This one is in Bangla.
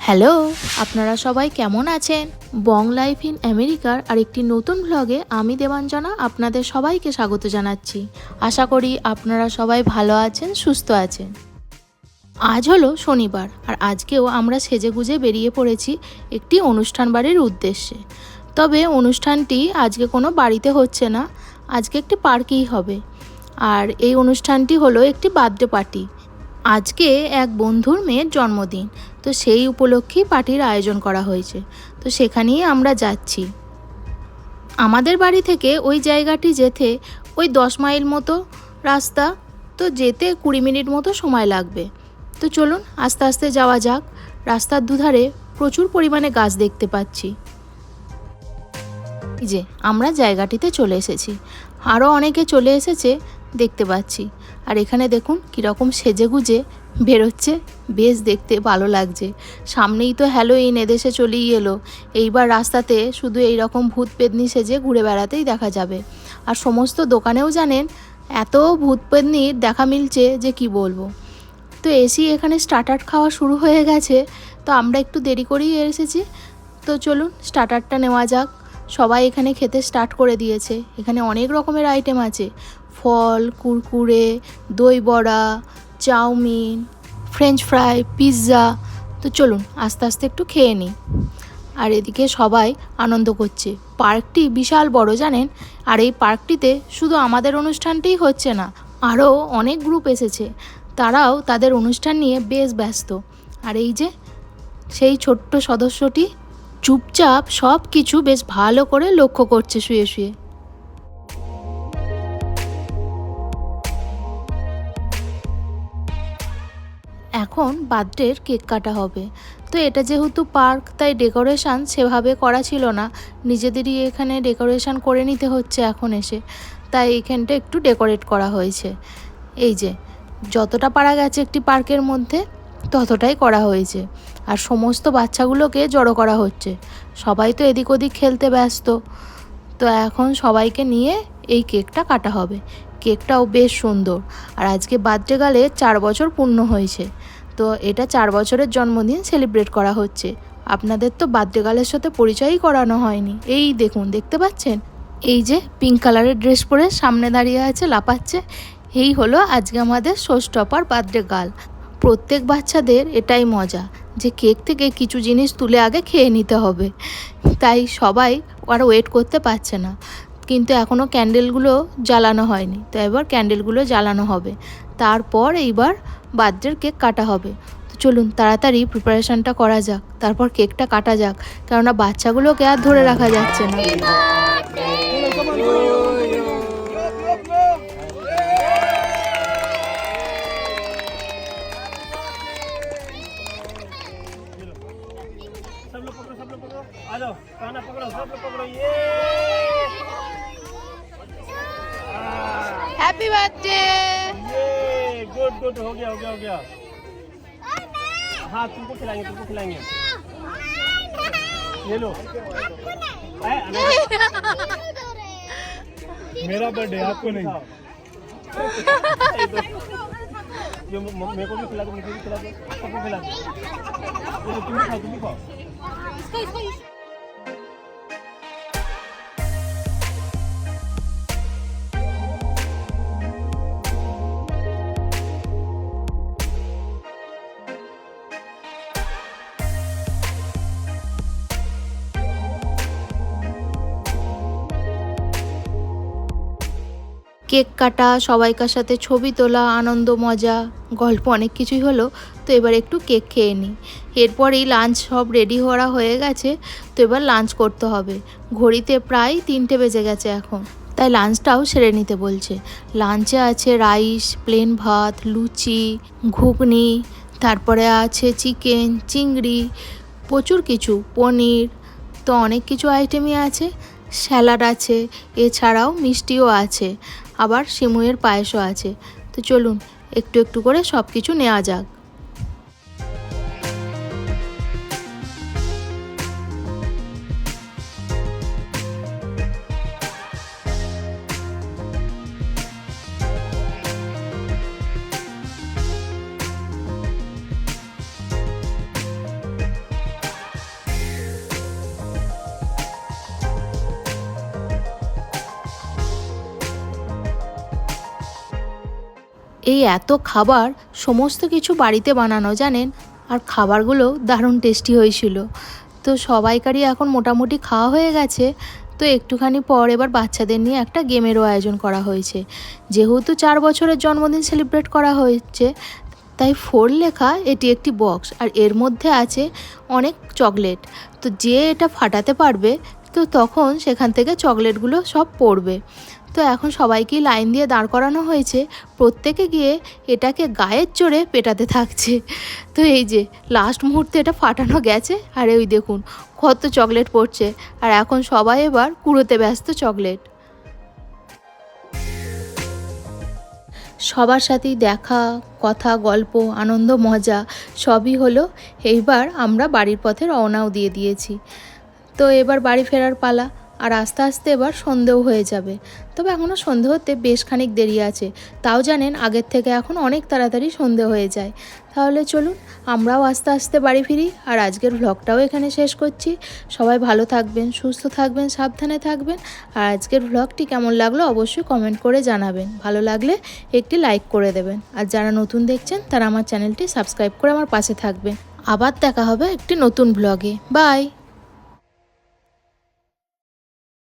হ্যালো, আপনারা সবাই কেমন আছেন? বং লাইফ ইন আমেরিকার আরেকটি নতুন ব্লগে আমি দেবাঞ্জনা আপনাদের সবাইকে স্বাগত জানাচ্ছি। আশা করি আপনারা সবাই ভালো আছেন, সুস্থ আছেন। আজ হলো শনিবার আর আজকেও আমরা সেজেগুজে বেরিয়ে পড়েছি একটি অনুষ্ঠান বাড়ির উদ্দেশ্যে। তবে অনুষ্ঠানটি আজকে কোনো বাড়িতে হচ্ছে না, আজকে একটি পার্কেই হবে। আর এই অনুষ্ঠানটি হলো একটি বার্থডে পার্টি। আজকে এক বন্ধুর মেয়ের জন্মদিন, তো সেই উপলক্ষেই পার্টির আয়োজন করা হয়েছে, তো সেখানেই আমরা যাচ্ছি। আমাদের বাড়ি থেকে ওই জায়গাটি যেতে ওই 10 মাইল মতো রাস্তা, তো যেতে 20 মিনিট মতো সময় লাগবে। তো চলুন আস্তে আস্তে যাওয়া যাক। রাস্তার দুধারে প্রচুর পরিমাণে গাছ দেখতে পাচ্ছি। এই যে আমরা জায়গাটিতে চলে এসেছি, আরও অনেকে চলে এসেছে দেখতে পাচ্ছি। আর এখানে দেখুন কীরকম সেজেগুজে বেরোচ্ছে, বেশ দেখতে ভালো লাগছে। সামনেই তো হ্যালোইন এদেশে চলেই এলো, এইবার রাস্তাতে শুধু এই রকম ভূত পেতনি সেজে ঘুরে বেড়াতেই দেখা যাবে। আর সমস্ত দোকানেও জানেন এত ভূত পেতনির দেখা মিলছে যে কি বলবো। তো এসি এখানে স্টার্টার খাওয়া শুরু হয়ে গেছে, তো আমরা একটু দেরি করেই এসেছি। তো চলুন স্টার্টারটা নেওয়া যাক। সবাই এখানে খেতে স্টার্ট করে দিয়েছে। এখানে অনেক রকমের আইটেম আছে, ফল, কুরকুরে, দই বড়া, চাউমিন, ফ্রেঞ্চ ফ্রাই, পিৎজা। তো চলুন আস্তে আস্তে একটু খেয়ে নিই। আর এদিকে সবাই আনন্দ করছে। পার্কটি বিশাল বড় জানেন। আর এই পার্কটিতে শুধু আমাদের অনুষ্ঠানটিই হচ্ছে না, আরও অনেক গ্রুপ এসেছে, তারাও তাদের অনুষ্ঠান নিয়ে বেশ ব্যস্ত। আর এই যে সেই ছোট্ট সদস্যটি চুপচাপ সব কিছু বেশ ভালো করে লক্ষ্য করছে শুয়ে শুয়ে। এখন বার্থডের কেক কাটা হবে। তো এটা যেহেতু পার্ক, তাই ডেকোরেশন সেভাবে করা ছিল না, নিজেদেরই এখানে ডেকোরেশন করে নিতে হচ্ছে এখন এসে। তাই এখানটা একটু ডেকোরেট করা হয়েছে। এই যে যতটা পারা গেছে একটি পার্কের মধ্যে ততটাই করা হয়েছে। আর সমস্ত বাচ্চাগুলোকে জড়ো করা হচ্ছে, সবাই তো এদিক ওদিক খেলতে ব্যস্ত। তো এখন সবাইকে নিয়ে এই কেকটা কাটা হবে। কেকটাও বেশ সুন্দর। আর আজকে বার্থডে গালে 4 বছর পূর্ণ হয়েছে, তো এটা 4 বছরের জন্মদিন সেলিব্রেট করা হচ্ছে। আপনাদের তো বার্থডে গালের সাথে পরিচয়ই করানো হয়নি। এই দেখুন, দেখতে পাচ্ছেন এই যে পিঙ্ক কালারের ড্রেস পরে সামনে দাঁড়িয়ে আছে, লাপাচ্ছে, এই হলো আজকে আমাদের শোস্টপার বার্থডে গার্ল। প্রত্যেক বাচ্চাদের এটাই মজা যে কেক থেকে কিছু জিনিস তুলে আগে খেয়ে নিতে হবে, তাই সবাই আর ওয়েট করতে পারছে না। কিন্তু এখনও ক্যান্ডেলগুলো জ্বালানো হয়নি, তো এবার ক্যান্ডেলগুলো জ্বালানো হবে, তারপর এইবার বার্থডের কেক কাটা হবে। তো চলুন তাড়াতাড়ি প্রিপারেশনটা করা যাক, তারপর কেকটা কাটা যাক, কেননা বাচ্চাগুলোকে আর ধরে রাখা যাচ্ছে না। आ जाओ, खाना पकड़ो, सब लोग पकड़ो। ये हैप्पी बर्थडे। ये गुड गुड, हो गया हो गया हो गया। हाँ तुमको खिलाएंगे। ये लो। मेरा बर्थडे, आपको नहीं। ये मेरे को भी खिला दो, मुझे भी खिला दो, सबको खिला दो। तुम भी खाओ। কেক কাটা, সবাইকার সাথে ছবি তোলা, আনন্দ মজা গল্প অনেক কিছুই হলো। তো এবার একটু কেক খেয়ে নিই, এরপরেই লাঞ্চ সব রেডি করা হয়ে গেছে। তো এবার লাঞ্চ করতে হবে। ঘড়িতে প্রায় 3টে বেজে গেছে এখন, তাই লাঞ্চটাও সেরে নিতে বলছে। লাঞ্চে আছে রাইস, প্লেন ভাত, লুচি, ঘুগনি, তারপরে আছে চিকেন, চিংড়ি, প্রচুর কিছু, পনির, তো অনেক কিছু আইটেমই আছে। স্যালাড আছে, এছাড়াও মিষ্টিও আছে, আবার সিমুইয়ের পায়েসও আছে। তো চলুন একটু একটু করে সব কিছু নেওয়া যাক। এই এত খাবার সমস্ত কিছু বাড়িতে বানানো জানেন, আর খাবারগুলো দারুণ টেস্টি হয়েছিল। তো সবাইকারই এখন মোটামুটি খাওয়া হয়ে গেছে। তো একটুখানি পর এবার বাচ্চাদের নিয়ে একটা গেমেরও আয়োজন করা হয়েছে। যেহেতু 4 বছরের জন্মদিন সেলিব্রেট করা হয়েছে, তাই 4 লেখা এটি একটি বক্স, আর এর মধ্যে আছে অনেক চকলেট। তো যে এটা ফাটাতে পারবে, তো তখন সেখান থেকে চকলেটগুলো সব পড়বে। তো এখন সবাইকেই লাইন দিয়ে দাঁড় করানো হয়েছে, প্রত্যেকে গিয়ে এটাকে গায়ের জোরে পেটাতে থাকছে। তো এই যে লাস্ট মুহূর্তে এটা ফাটানো গেছে, আর ওই দেখুন কত চকলেট পড়ছে, আর এখন সবাই এবার কুড়োতে ব্যস্ত চকলেট। সবার সাথেই দেখা, কথা, গল্প, আনন্দ, মজা সবই হলো। এইবার আমরা বাড়ির পথে রওনাও দিয়ে দিয়েছি। তো এবার বাড়ি ফেরার পালা, আর আস্তে আস্তে এবার সন্ধেও হয়ে যাবে। তবে এখনও সন্ধে হতে বেশ খানিক দেরি আছে। তাও জানেন আগের থেকে এখন অনেক তাড়াতাড়ি সন্ধে হয়ে যায়। তাহলে চলুন আমরাও আস্তে আস্তে বাড়ি ফিরি, আর আজকের ভ্লগটাও এখানে শেষ করছি। সবাই ভালো থাকবেন, সুস্থ থাকবেন, সাবধানে থাকবেন। আর আজকের ভ্লগটি কেমন লাগলো অবশ্যই কমেন্ট করে জানাবেন। ভালো লাগলে একটি লাইক করে দেবেন, আর যারা নতুন দেখছেন তারা আমার চ্যানেলটি সাবস্ক্রাইব করে আমার পাশে থাকবেন। আবার দেখা হবে একটি নতুন ভ্লগে। বাই।